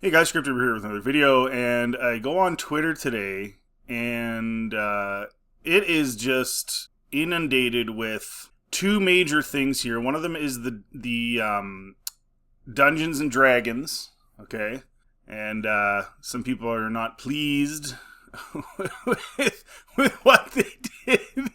Hey guys, Scripted here with another video, and I go on Twitter today, and it is just inundated with two major things here. One of them is the Dungeons and Dragons, okay, and some people are not pleased with what they did.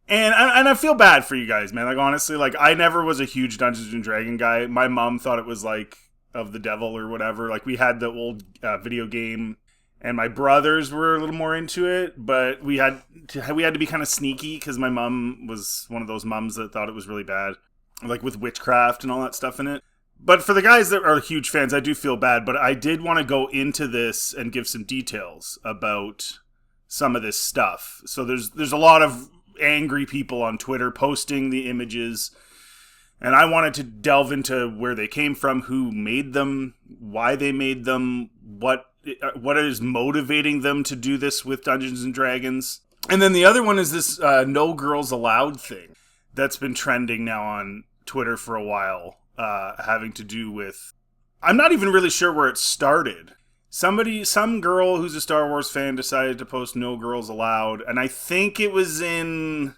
And I feel bad for you guys, man. Like, honestly, like, I never was a huge Dungeons and Dragon guy. My mom thought it was, like, of the devil or whatever. Like, we had the old video game, and my brothers were a little more into it, but we had to be kind of sneaky, because my mom was one of those moms that thought it was really bad, like, with witchcraft and all that stuff in it. But for the guys that are huge fans, I do feel bad, but I did want to go into this and give some details about some of this stuff. So there's a lot of angry people on Twitter posting the images, and I wanted to delve into where they came from, who made them, why they made them, what is motivating them to do this with Dungeons and Dragons. And then the other one is this no girls allowed thing that's been trending now on Twitter for a while, having to do with, I'm not even really sure where it started. Some girl who's a Star Wars fan decided to post no girls allowed, and I think it was in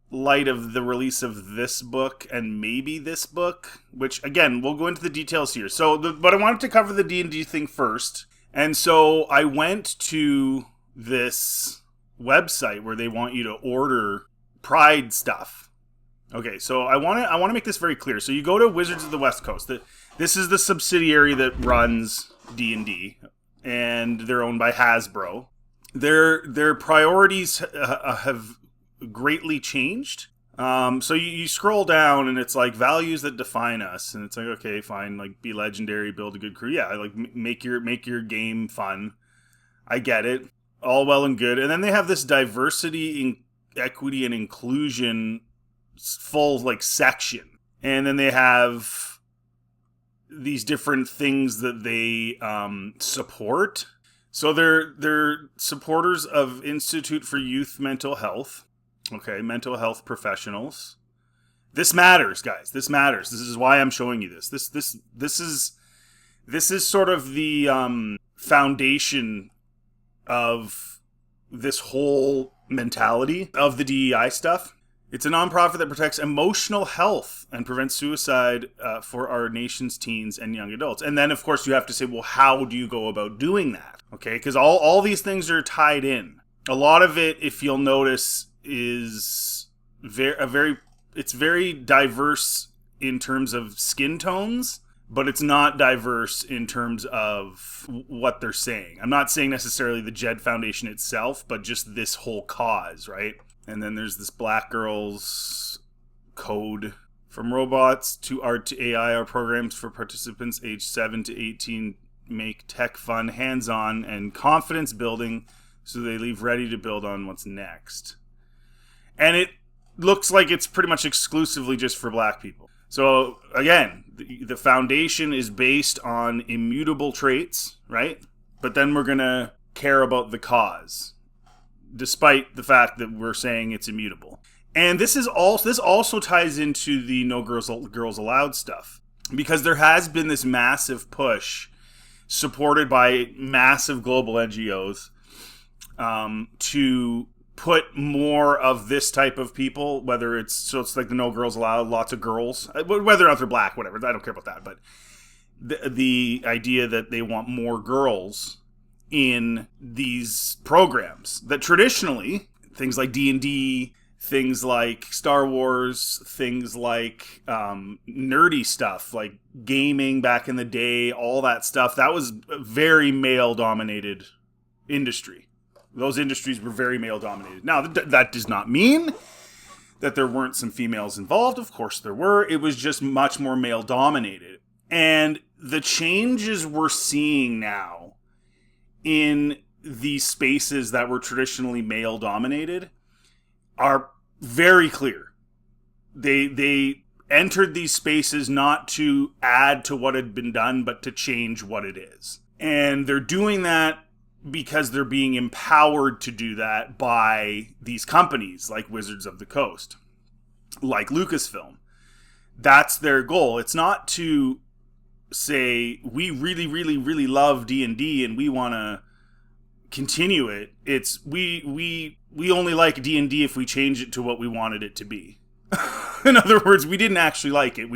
light of the release of this book and maybe this book, which, again, we'll go into the details here. But I wanted to cover the D&D thing first, and so I went to this website where they want you to order Pride stuff. Okay, so I want to make this very clear. So you go to Wizards of the West Coast. This is the subsidiary that runs D&D. And they're owned by Hasbro. Their priorities have greatly changed. So you scroll down and it's like values that define us, and it's like, okay, fine, like be legendary, build a good crew, yeah, like make your game fun. I get it, all well and good. And then they have this diversity, equity, and inclusion full like section, and then they have these different things that they support. So they're supporters of Institute for Youth Mental Health. Okay, mental health professionals. This matters, guys. This matters. This is why I'm showing you this. This is sort of the foundation of this whole mentality of the DEI stuff. It's a nonprofit that protects emotional health and prevents suicide for our nation's teens and young adults. And then, of course, you have to say, well, how do you go about doing that? Okay, because all these things are tied in. A lot of it, if you'll notice, is it's very diverse in terms of skin tones, but it's not diverse in terms of what they're saying. I'm not saying necessarily the JED Foundation itself, but just this whole cause, right? And then there's this Black Girls Code. From robots to art to AI are programs for participants aged 7 to 18, make tech fun, hands-on, and confidence building so they leave ready to build on what's next. And it looks like it's pretty much exclusively just for black people. So, again, the foundation is based on immutable traits, right? But then we're going to care about the cause, despite the fact that we're saying it's immutable. And this also ties into the no girls allowed stuff, because there has been this massive push supported by massive global NGOs to put more of this type of people, whether it's like the no girls allowed, lots of girls, whether or not they're black, whatever, I don't care about that, but the idea that they want more girls in these programs that traditionally, things like D&D, things like Star Wars, things like nerdy stuff like gaming back in the day, all that stuff, that was a very male-dominated industry. Those industries were very male-dominated. Now, that does not mean that there weren't some females involved. Of course there were. It was just much more male-dominated. And the changes we're seeing now in these spaces that were traditionally male-dominated are very clear. They entered these spaces not to add to what had been done, but to change what it is. And they're doing that because they're being empowered to do that by these companies like Wizards of the Coast, like Lucasfilm. That's their goal. It's not to say we really, really, really love D&D and we want to continue it. It's we only like D&D if we change it to what we wanted it to be. In other words, we didn't actually like it.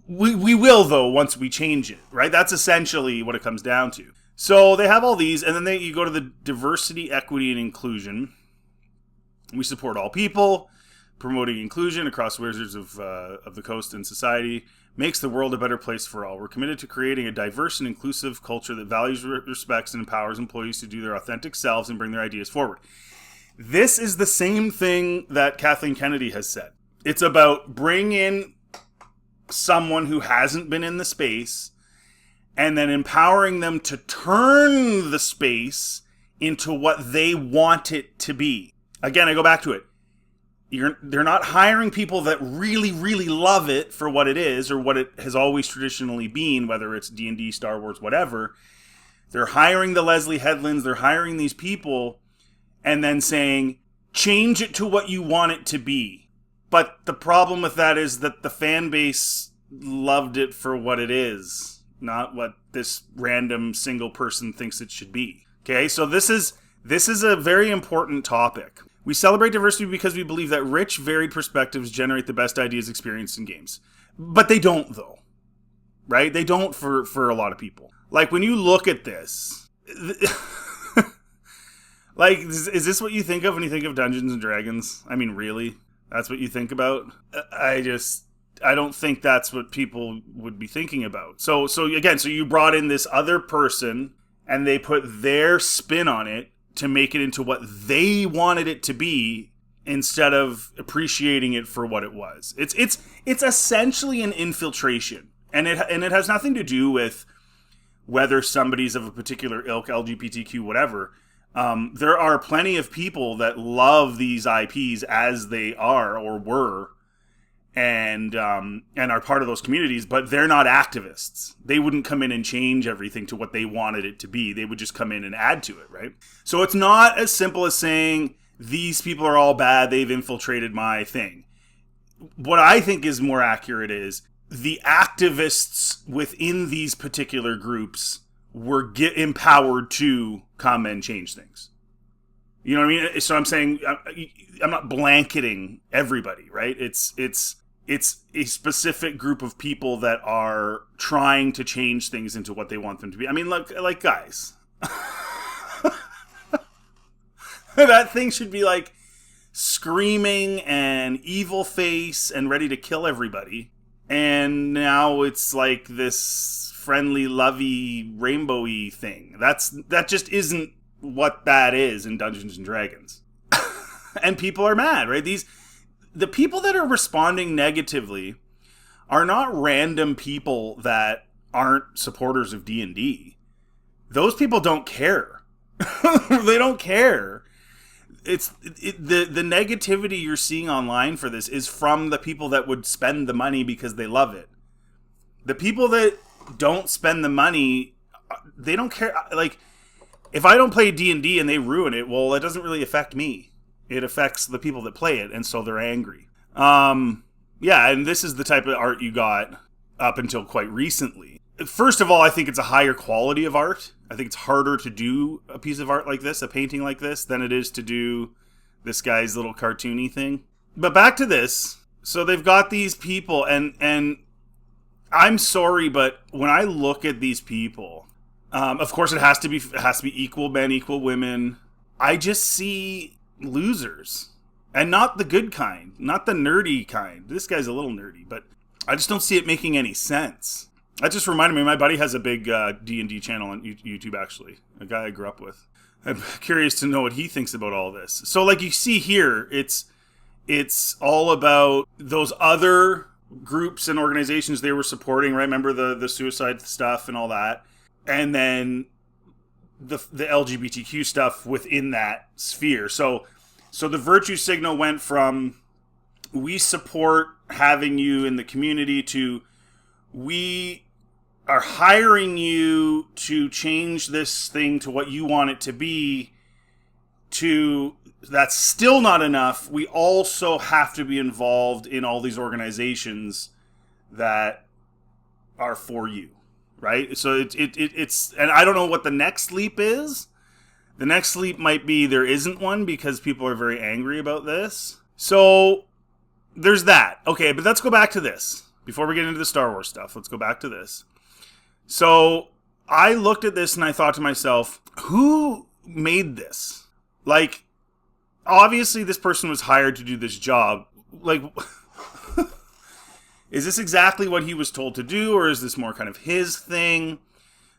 We will though once we change it, right? That's essentially what it comes down to. So they have all these, and then you go to the diversity, equity, and inclusion. We support all people, promoting inclusion across wizards of the coast and society. Makes the world a better place for all. We're committed to creating a diverse and inclusive culture that values, respects, and empowers employees to do their authentic selves and bring their ideas forward. This is the same thing that Kathleen Kennedy has said. It's about bring in someone who hasn't been in the space and then empowering them to turn the space into what they want it to be. Again, I go back to it. They're not hiring people that really, really love it for what it is or what it has always traditionally been, whether it's D&D, Star Wars, whatever. They're hiring the Leslie Headlands. They're hiring these people and then saying, change it to what you want it to be. But the problem with that is that the fan base loved it for what it is, not what this random single person thinks it should be. Okay, so this is a very important topic. We celebrate diversity because we believe that rich, varied perspectives generate the best ideas experienced in games. But they don't, though. Right? They don't for a lot of people. Like, when you look at this... like, is this what you think of when you think of Dungeons and Dragons? I mean, really? That's what you think about? I don't think that's what people would be thinking about. So you brought in this other person, and they put their spin on it, to make it into what they wanted it to be instead of appreciating it for what it was. It's essentially an infiltration. And it has nothing to do with whether somebody's of a particular ilk, LGBTQ, whatever. There are plenty of people that love these IPs as they are or were and are part of those communities, but they're not activists. They wouldn't come in and change everything to what they wanted it to be. They would just come in and add to it, right? So it's not as simple as saying, these people are all bad, they've infiltrated my thing. What I think is more accurate is, the activists within these particular groups were empowered to come and change things. You know what I mean? So I'm saying, I'm not blanketing everybody, right? It's a specific group of people that are trying to change things into what they want them to be. I mean, like guys, that thing should be like screaming and evil face and ready to kill everybody. And now it's like this friendly, lovey, rainbowy thing. That just isn't what that is in Dungeons and Dragons. And people are mad, right? The people that are responding negatively are not random people that aren't supporters of D&D. Those people don't care. They don't care. The negativity you're seeing online for this is from the people that would spend the money because they love it. The people that don't spend the money, they don't care. Like, if I don't play D&D and they ruin it, well, it doesn't really affect me. It affects the people that play it, and so they're angry. Yeah, and this is the type of art you got up until quite recently. First of all, I think it's a higher quality of art. I think it's harder to do a piece of art like this, a painting like this, than it is to do this guy's little cartoony thing. But back to this. So they've got these people, and I'm sorry, but when I look at these people, of course it has to be equal men, equal women. I just see losers, and not the good kind, not the nerdy kind. This guy's a little nerdy, but I just don't see it making any sense. That just reminded me, my buddy has a big D&D channel on YouTube, actually, a guy I grew up with. I'm curious to know what he thinks about all this. So like you see here, it's all about those other groups and organizations they were supporting, right? Remember the suicide stuff and all that, and then the LGBTQ stuff within that sphere. So the virtue signal went from, we support having you in the community, to, we are hiring you to change this thing to what you want it to be, to, that's still not enough. We also have to be involved in all these organizations that are for you, right? So it's, and I don't know what the next leap is. The next leap might be there isn't one because people are very angry about this. So there's that. Okay, but let's go back to this. Before we get into the Star Wars stuff, let's go back to this. So I looked at this and I thought to myself, who made this? Like, obviously this person was hired to do this job. Like, is this exactly what he was told to do, or is this more kind of his thing?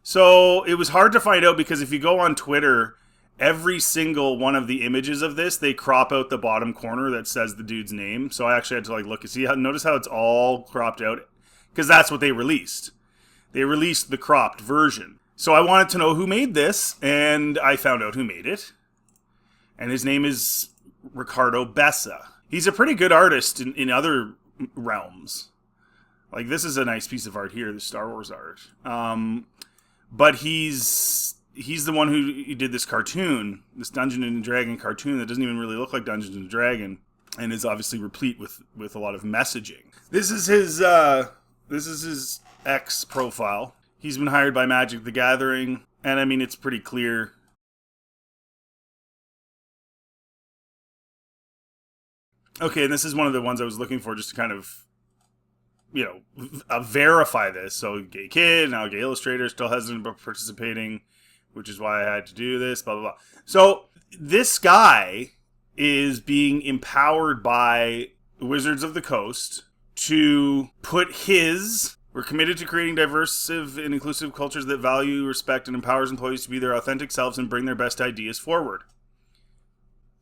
So it was hard to find out because if you go on Twitter, every single one of the images of this, they crop out the bottom corner that says the dude's name. So I actually had to like look and see notice how it's all cropped out, because that's what they released. They released the cropped version. So I wanted to know who made this, and I found out who made it. And his name is Ricardo Bessa. He's a pretty good artist in other realms. Like, this is a nice piece of art here, the Star Wars art. But he's the one who did this cartoon, this Dungeons and Dragon cartoon that doesn't even really look like Dungeons and Dragon, and is obviously replete with a lot of messaging. This is his X profile. He's been hired by Magic the Gathering, and I mean, it's pretty clear. Okay, and this is one of the ones I was looking for just to kind of, verify this. So, gay kid, now gay illustrator, still hesitant about participating, which is why I had to do this, blah, blah, blah. So, this guy is being empowered by Wizards of the Coast to put we're committed to creating diverse and inclusive cultures that value, respect, and empowers employees to be their authentic selves and bring their best ideas forward.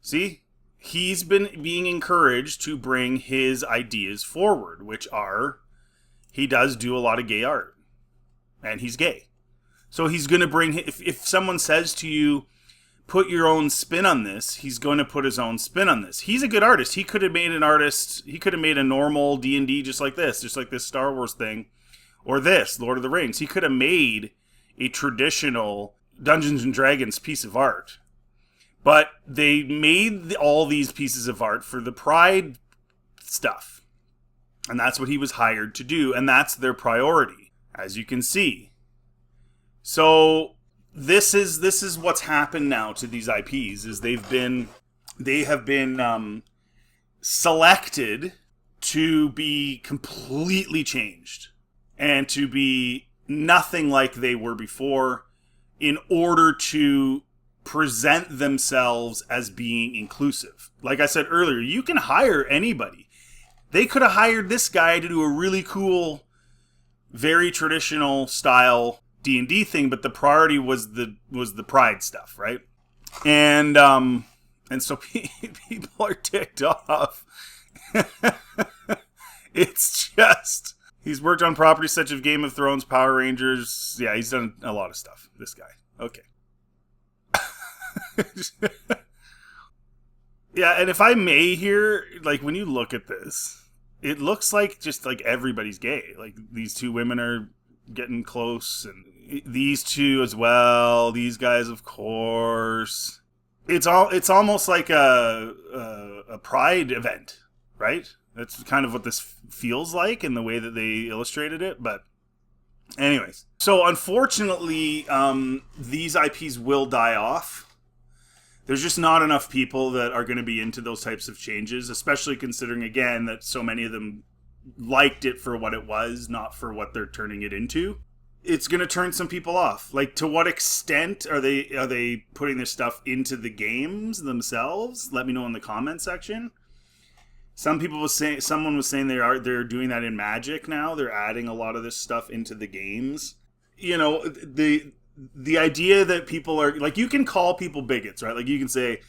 See? He's been being encouraged to bring his ideas forward, which are, he does do a lot of gay art. And he's gay. So he's going to bring, if someone says to you, put your own spin on this, he's going to put his own spin on this. He's a good artist. He could have made a normal D&D just like this Star Wars thing, or this, Lord of the Rings. He could have made a traditional Dungeons and Dragons piece of art. But they made all these pieces of art for the Pride stuff. And that's what he was hired to do, and that's their priority, as you can see. So this is what's happened now to these IPs, is they have been selected to be completely changed and to be nothing like they were before in order to present themselves as being inclusive. Like I said earlier, you can hire anybody. They could have hired this guy to do a really cool, very traditional style D&D thing, but the priority was the Pride stuff, right? And so people are ticked off. It's just, he's worked on properties such as Game of Thrones, Power Rangers. Yeah, he's done a lot of stuff, this guy. Okay. Yeah, and if I may here, like, when you look at this, it looks like just like everybody's gay. Like, these two women are getting close, and these two as well, these guys, of course. It's almost like a Pride event, right? That's kind of what this feels like in the way that they illustrated it. But anyways, so unfortunately, these IPs will die off. There's just not enough people that are going to be into those types of changes, especially considering, again, that so many of them liked it for what it was, not for what they're turning it into. It's going to turn some people off. Like, to what extent are they putting this stuff into the games themselves? Let me know in the comment section. Someone was saying they're doing that in Magic now. They're adding a lot of this stuff into the games. The idea that people are, like, you can call people bigots, right? Like, you can say,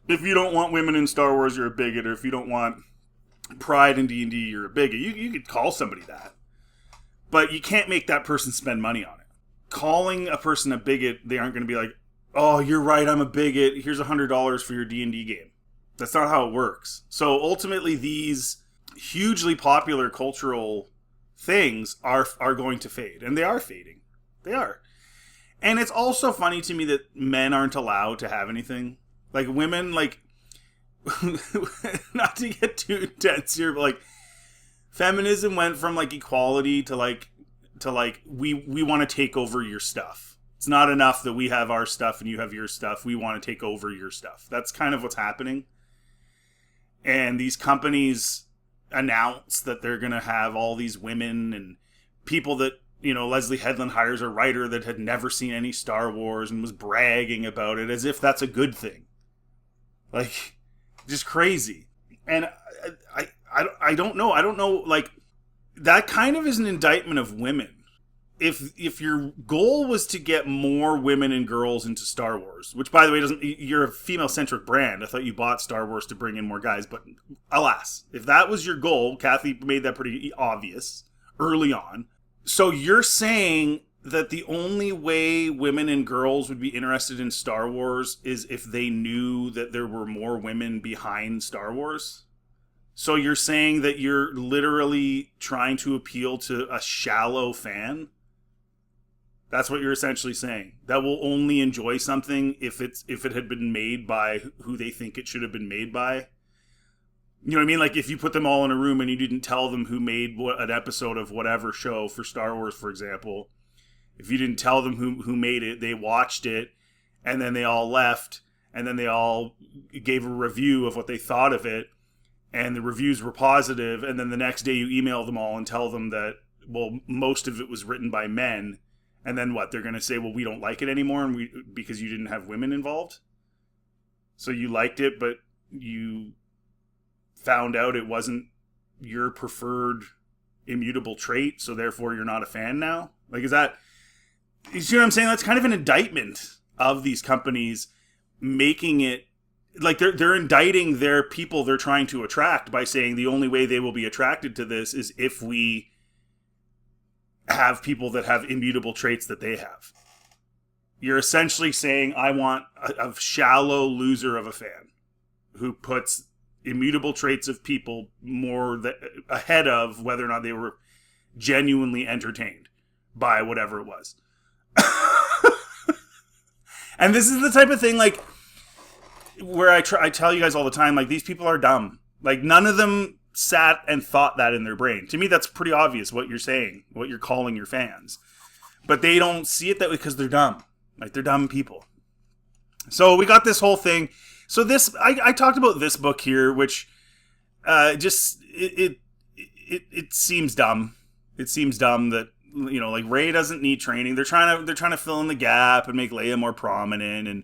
if you don't want women in Star Wars, you're a bigot, or if you don't want Pride in D&D, you're a bigot. You could call somebody that. But you can't make that person spend money on it. Calling a person a bigot, they aren't going to be like, oh, you're right, I'm a bigot, here's $100 for your D&D game. That's not how it works. So ultimately, these hugely popular cultural things are going to fade. And they are fading. They are. And it's also funny to me that men aren't allowed to have anything. Like, women, like, not to get too intense here, but, like, Feminism went from like equality to we want to take over your stuff. It's not enough that we have our stuff and you have your stuff. We want to take over your stuff. That's kind of what's happening. And these companies announce that they're going to have all these women and people that, Leslie Headland hires a writer that had never seen any Star Wars and was bragging about it as if that's a good thing. Like, just crazy. And I don't know. I don't know, like, that kind of is an indictment of women. If your goal was to get more women and girls into Star Wars, which, by the way, you're a female-centric brand. I thought you bought Star Wars to bring in more guys, but alas, if that was your goal, Kathy made that pretty obvious early on. So you're saying that the only way women and girls would be interested in Star Wars is if they knew that there were more women behind Star Wars? So you're saying that you're literally trying to appeal to a shallow fan? That's what you're essentially saying. That will only enjoy something if it had been made by who they think it should have been made by. You know what I mean? Like, if you put them all in a room and you didn't tell them who made an episode of whatever show for Star Wars, for example, if you didn't tell them who made it, they watched it, and then they all left, and then they all gave a review of what they thought of it, and the reviews were positive, and then the next day you email them all and tell them that, well, most of it was written by men. And then what? They're going to say, well, we don't like it anymore because you didn't have women involved? So you liked it, but you found out it wasn't your preferred immutable trait, so therefore you're not a fan now? Like, is that... You see what I'm saying? That's kind of an indictment of these companies making it... Like, they're indicting their people they're trying to attract by saying the only way they will be attracted to this is if we have people that have immutable traits that they have. You're essentially saying, I want a shallow loser of a fan who puts immutable traits of people more ahead of whether or not they were genuinely entertained by whatever it was. And this is the type of thing, like, where I tell you guys all the time, like, these people are dumb. Like, none of them sat and thought that in their brain. To me, that's pretty obvious what you're saying, what you're calling your fans. But they don't see it that way because they're dumb. Like, they're dumb people. So we got this whole thing. So this, I talked about this book here, which it seems dumb. It seems dumb that, like, Rey doesn't need training. They're trying to fill in the gap and make Leia more prominent. And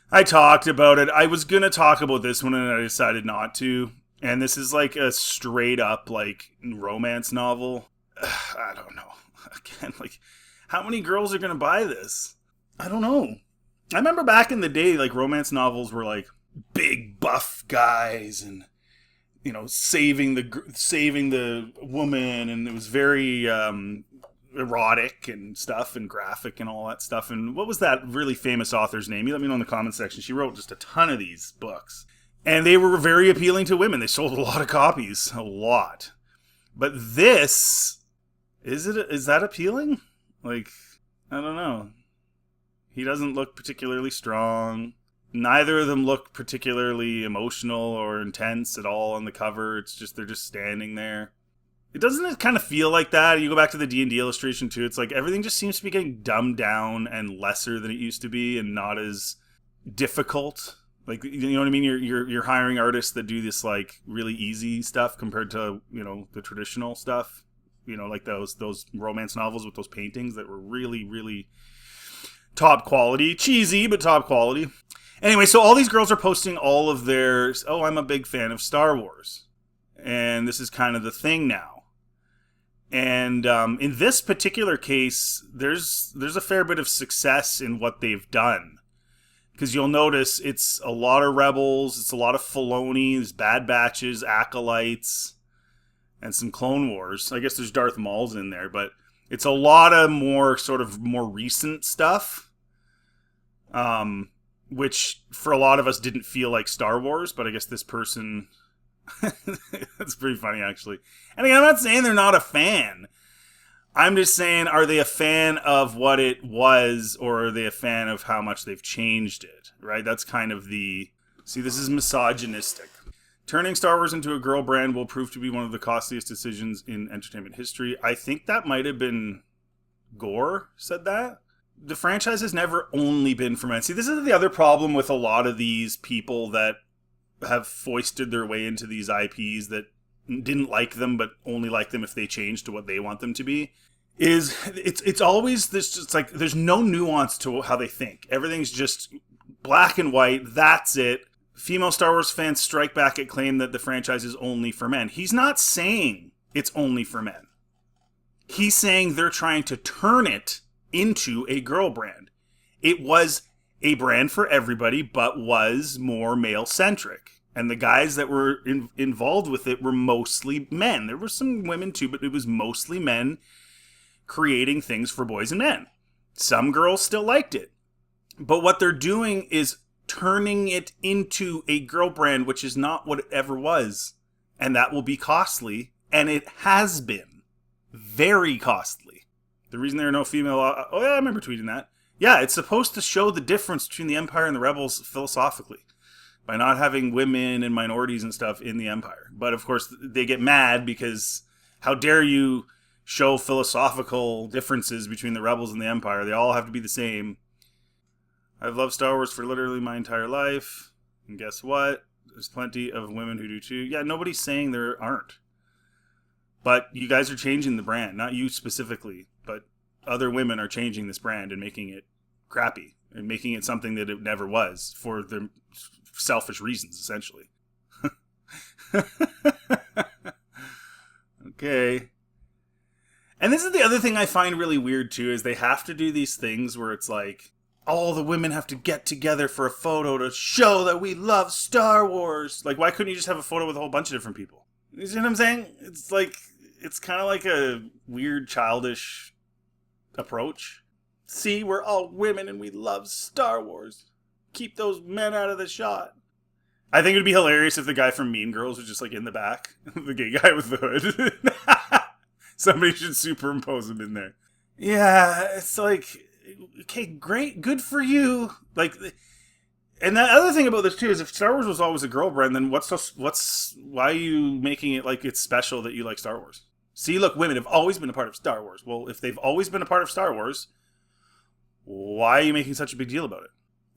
I talked about it. I was gonna talk about this one, and I decided not to. And this is like a straight up like romance novel. I don't know. Again, like, how many girls are going to buy this? I don't know. I remember back in the day, like, romance novels were like big buff guys and, saving the woman. And it was very erotic and stuff and graphic and all that stuff. And what was that really famous author's name? You let me know in the comment section. She wrote just a ton of these books. And they were very appealing to women. They sold a lot of copies. A lot. But this, is that appealing? Like, I don't know. He doesn't look particularly strong. Neither of them look particularly emotional or intense at all on the cover. It's just, they're just standing there. Doesn't it kind of feel like that? You go back to the D&D illustration too. It's like everything just seems to be getting dumbed down and lesser than it used to be and not as difficult. Like, you know what I mean? You're hiring artists that do this like really easy stuff compared to, the traditional stuff. Like those romance novels with those paintings that were really, really top quality. Cheesy, but top quality. Anyway, so all these girls are posting all of their, oh, I'm a big fan of Star Wars. And this is kind of the thing now. And in this particular case, there's a fair bit of success in what they've done. Because you'll notice it's a lot of Rebels, it's a lot of Filoni, there's Bad Batches, Acolytes, and some Clone Wars. I guess there's Darth Maul's in there, but it's a lot of more recent stuff. Which for a lot of us didn't feel like Star Wars, but I guess this person... That's pretty funny, actually. And again, I'm not saying they're not a fan. I'm just saying, are they a fan of what it was, or are they a fan of how much they've changed it, right? That's kind of the... See, this is misogynistic. Turning Star Wars into a girl brand will prove to be one of the costliest decisions in entertainment history. I think that might have been Gore said that. The franchise has never only been for men. See, this is the other problem with a lot of these people that have foisted their way into these IPs that didn't like them but only like them if they change to what they want them to be. Is it's always this, it's like there's no nuance to how they think. Everything's just black and white. That's it. Female Star Wars fans strike back at claim that the franchise is only for men. He's not saying it's only for men. He's saying they're trying to turn it into a girl brand. It was a brand for everybody, but was more male-centric. And the guys that were involved with it were mostly men. There were some women too, but it was mostly men creating things for boys and men. Some girls still liked it. But what they're doing is turning it into a girl brand, which is not what it ever was. And that will be costly. And it has been very costly. The reason there are no female... Oh, yeah, I remember tweeting that. Yeah, it's supposed to show the difference between the Empire and the Rebels philosophically by not having women and minorities and stuff in the Empire. But, of course, they get mad because how dare you show philosophical differences between the Rebels and the Empire? They all have to be the same. I've loved Star Wars for literally my entire life. And guess what? There's plenty of women who do too. Yeah, nobody's saying there aren't. But you guys are changing the brand. Not you specifically, but other women are changing this brand and making it crappy. And making it something that it never was for their selfish reasons, essentially. Okay. And this is the other thing I find really weird too, is they have to do these things where it's like, all the women have to get together for a photo to show that we love Star Wars. Like, why couldn't you just have a photo with a whole bunch of different people? You see what I'm saying? It's like, it's kind of like a weird, childish approach. See, we're all women and we love Star Wars. Keep those men out of the shot. I think it would be hilarious if the guy from Mean Girls was just like in the back. The gay guy with the hood. Somebody should superimpose him in there. Yeah, it's like, okay, great, good for you. Like, and that other thing about this too is if Star Wars was always a girl brand, then why are you making it like it's special that you like Star Wars? See, look, women have always been a part of Star Wars. Well, if they've always been a part of Star Wars, why are you making such a big deal about it?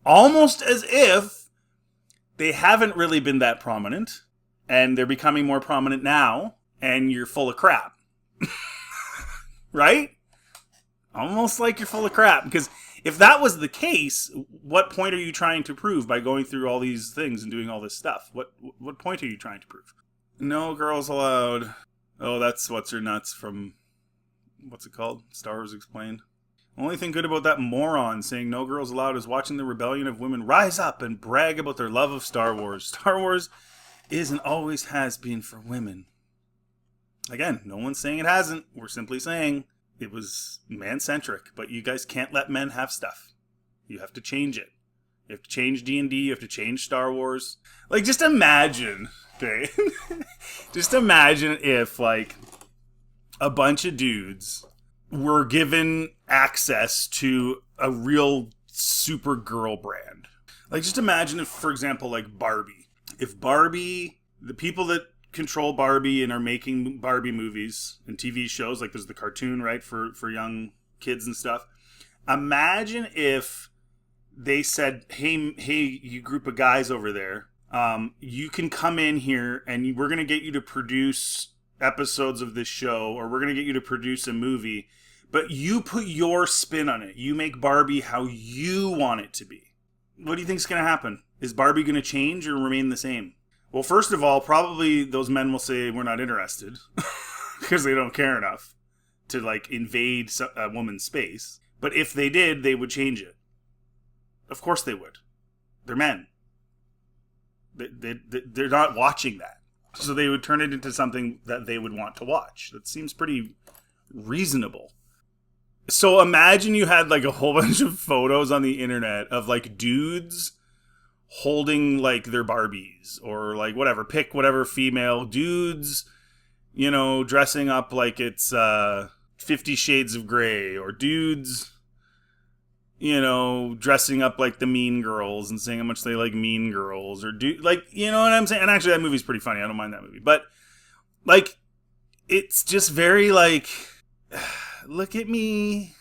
Almost as if they haven't really been that prominent, and they're becoming more prominent now, and you're full of crap. Right? Almost like you're full of crap. Because if that was the case, what point are you trying to prove by going through all these things and doing all this stuff? What point are you trying to prove? No girls allowed. Oh, that's What's Her Nuts from, what's it called? Star Wars Explained. Only thing good about that moron saying no girls allowed is watching the rebellion of women rise up and brag about their love of Star Wars. Star Wars is and always has been for women. Again, no one's saying it hasn't. We're simply saying it was man-centric, but you guys can't let men have stuff. You have to change it. You have to change D&D. You have to change Star Wars. Like, just imagine, okay? Just imagine if, like, a bunch of dudes were given access to a real super girl brand. Like, just imagine if, for example, like Barbie. If Barbie, the people that control Barbie and are making Barbie movies and TV shows, like there's the cartoon, right, for young kids and stuff. Imagine if they said, hey, you group of guys over there, you can come in here and we're going to get you to produce episodes of this show, or we're going to get you to produce a movie, but you put your spin on it. You make Barbie how you want it to be. What do you think is going to happen? Is Barbie going to change or remain the same? Well, first of all, probably those men will say we're not interested because they don't care enough to like invade a woman's space. But if they did, they would change it. Of course they would. They're men. They're not watching that. So they would turn it into something that they would want to watch. That seems pretty reasonable. So imagine you had like a whole bunch of photos on the internet of like dudes holding like their Barbies or like whatever, pick whatever female dudes, you know, dressing up like it's 50 Shades of Grey, or dudes, dressing up like the Mean Girls and saying how much they like Mean Girls, or do, like, you know what I'm saying? And actually, that movie's pretty funny. I don't mind that movie. But, like, it's just very, like, look at me.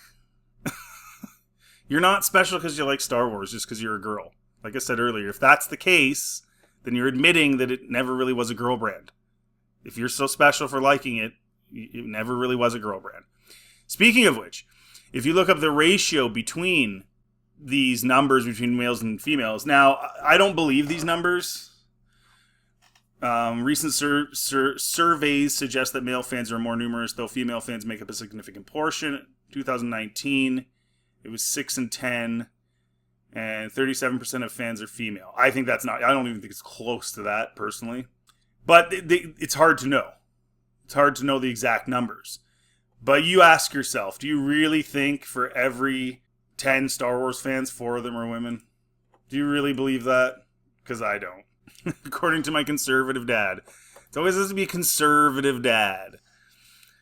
You're not special because you like Star Wars just because you're a girl. Like I said earlier, if that's the case, then you're admitting that it never really was a girl brand. If you're so special for liking it, it never really was a girl brand. Speaking of which, if you look up the ratio between these numbers between males and females, now, I don't believe these numbers. Recent surveys suggest that male fans are more numerous, though female fans make up a significant portion. 2019, it was 6 and 10, and 37% of fans are female. I think that's not, I don't even think it's close to that, personally. But it's hard to know. It's hard to know the exact numbers. But you ask yourself, do you really think for every 10 Star Wars fans, 4 of them are women? Do you really believe that? Because I don't. According to my conservative dad. It always has to be a conservative dad.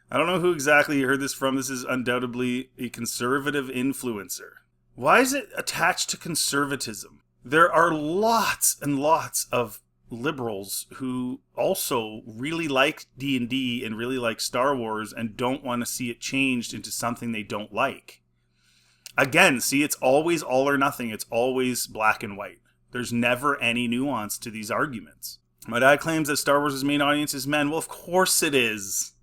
I don't know who exactly you heard this from. This is undoubtedly a conservative influencer. Why is it attached to conservatism? There are lots and lots of liberals who also really like D&D and really like Star Wars and don't want to see it changed into something they don't like. Again, see, it's always all or nothing. It's always black and white. There's never any nuance to these arguments. My dad claims that Star Wars' main audience is men. Well, of course it is.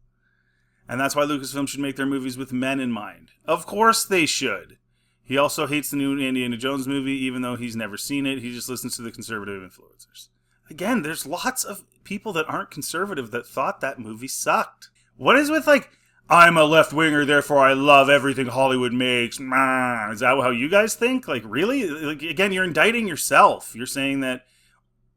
And that's why Lucasfilm should make their movies with men in mind. Of course they should. He also hates the new Indiana Jones movie, even though he's never seen it. He just listens to the conservative influencers. Again, there's lots of people that aren't conservative that thought that movie sucked. What is with, like, I'm a left-winger, therefore I love everything Hollywood makes. Is that how you guys think? Like, really? Like, again, you're indicting yourself. You're saying that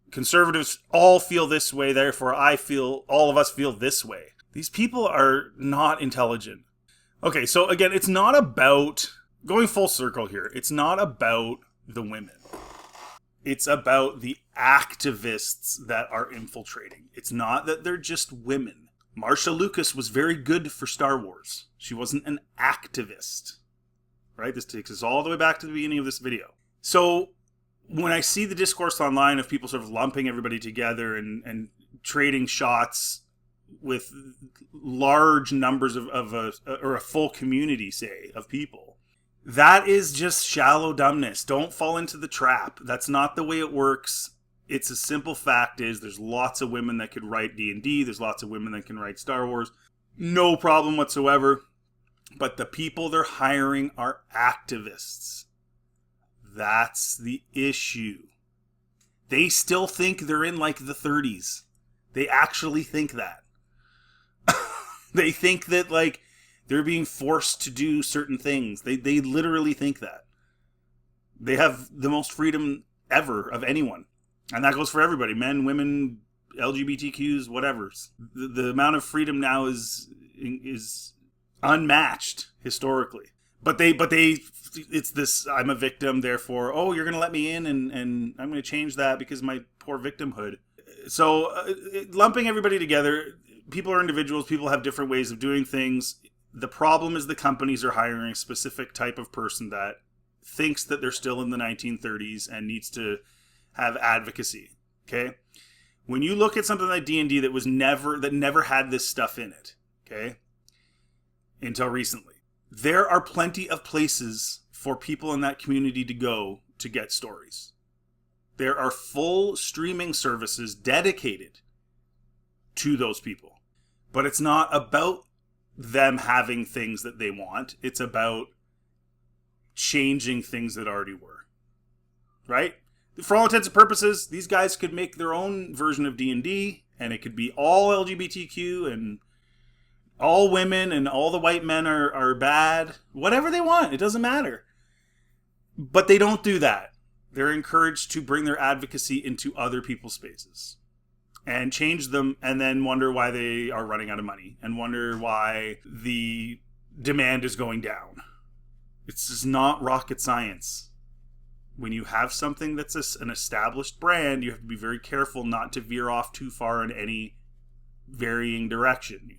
conservatives all feel this way, therefore all of us feel this way. These people are not intelligent. Okay, so again, it's not about, going full circle here, it's not about the women. It's about the activists that are infiltrating. It's not that they're just women. Marsha Lucas was very good for Star Wars. She wasn't an activist. Right? This takes us all the way back to the beginning of this video. So when I see the discourse online of people sort of lumping everybody together and trading shots with large numbers of a full community, say, of people, that is just shallow dumbness. Don't fall into the trap. That's not the way it works. It's a simple fact is there's lots of women that could write D&D. There's lots of women that can write Star Wars. No problem whatsoever. But the people they're hiring are activists. That's the issue. They still think they're in like the 30s. They actually think that. They think that like they're being forced to do certain things. They literally think that. They have the most freedom ever of anyone. And that goes for everybody. Men, women, LGBTQs, whatever. The amount of freedom now is unmatched historically. But it's this, I'm a victim, therefore, oh, you're going to let me in and I'm going to change that because of my poor victimhood. So lumping everybody together, people are individuals, people have different ways of doing things. The problem is the companies are hiring a specific type of person that thinks that they're still in the 1930s and needs to have advocacy. Okay? When you look at something like D&D that never had this stuff in it, okay? Until recently. There are plenty of places for people in that community to go to get stories. There are full streaming services dedicated to those people. But it's not about them having things that they want. It's about changing things that already were. Right? For all intents and purposes, these guys could make their own version of D&D, and it could be all LGBTQ and all women and all the white men are bad. Whatever they want, it doesn't matter. But they don't do that. They're encouraged to bring their advocacy into other people's spaces and change them, and then wonder why they are running out of money and wonder why the demand is going down. It's just not rocket science. When you have something that's an established brand, you have to be very careful not to veer off too far in any varying direction.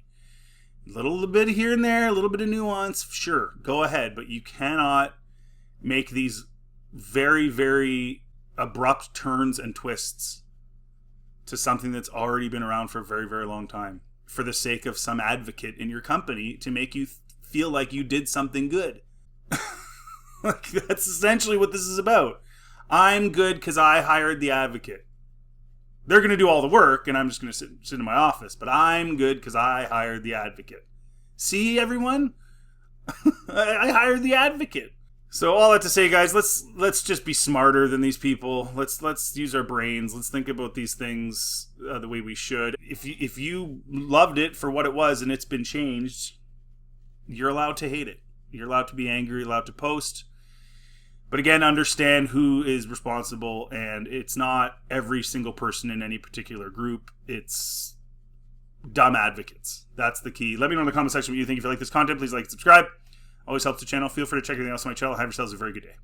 A little bit here and there, a little bit of nuance, sure, go ahead. But you cannot make these very, very abrupt turns and twists to something that's already been around for a very, very long time for the sake of some advocate in your company to make you feel like you did something good. Like, that's essentially what this is about. I'm good because I hired the advocate. They're going to do all the work, and I'm just going to sit in my office. But I'm good because I hired the advocate. See, everyone? I hired the advocate. So all that to say, guys, let's just be smarter than these people. Let's use our brains. Let's think about these things the way we should. If you loved it for what it was and it's been changed, you're allowed to hate it. You're allowed to be angry. You're allowed to post. But again, understand who is responsible, and it's not every single person in any particular group. It's dumb advocates. That's the key. Let me know in the comment section what you think. If you like this content, please like and subscribe. Always helps the channel. Feel free to check anything else on my channel. Have yourselves a very good day.